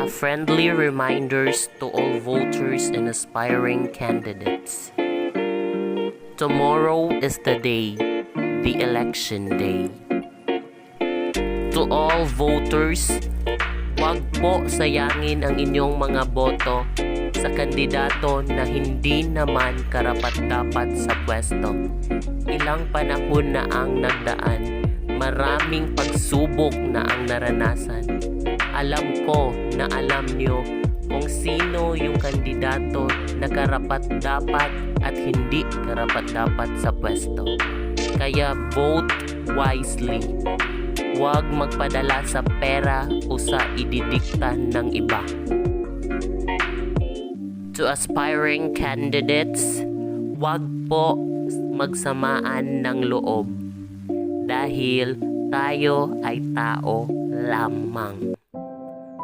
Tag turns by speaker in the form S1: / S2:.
S1: Friendly reminders to all voters and aspiring candidates. Tomorrow is the day, the election day. To all voters, huwag po sayangin ang inyong mga boto sa kandidato na hindi naman karapat-dapat sa pwesto. Ilang panahon na ang nagdaan, maraming pagsubok na ang naranasan. Alam ko na alam nyo kung sino yung kandidato na karapat-dapat at hindi karapat-dapat sa pwesto. Kaya vote wisely. Huwag magpadala sa pera o sa ididikta ng iba. To aspiring candidates, huwag po magsamaan ng loob dahil tayo ay tao lamang.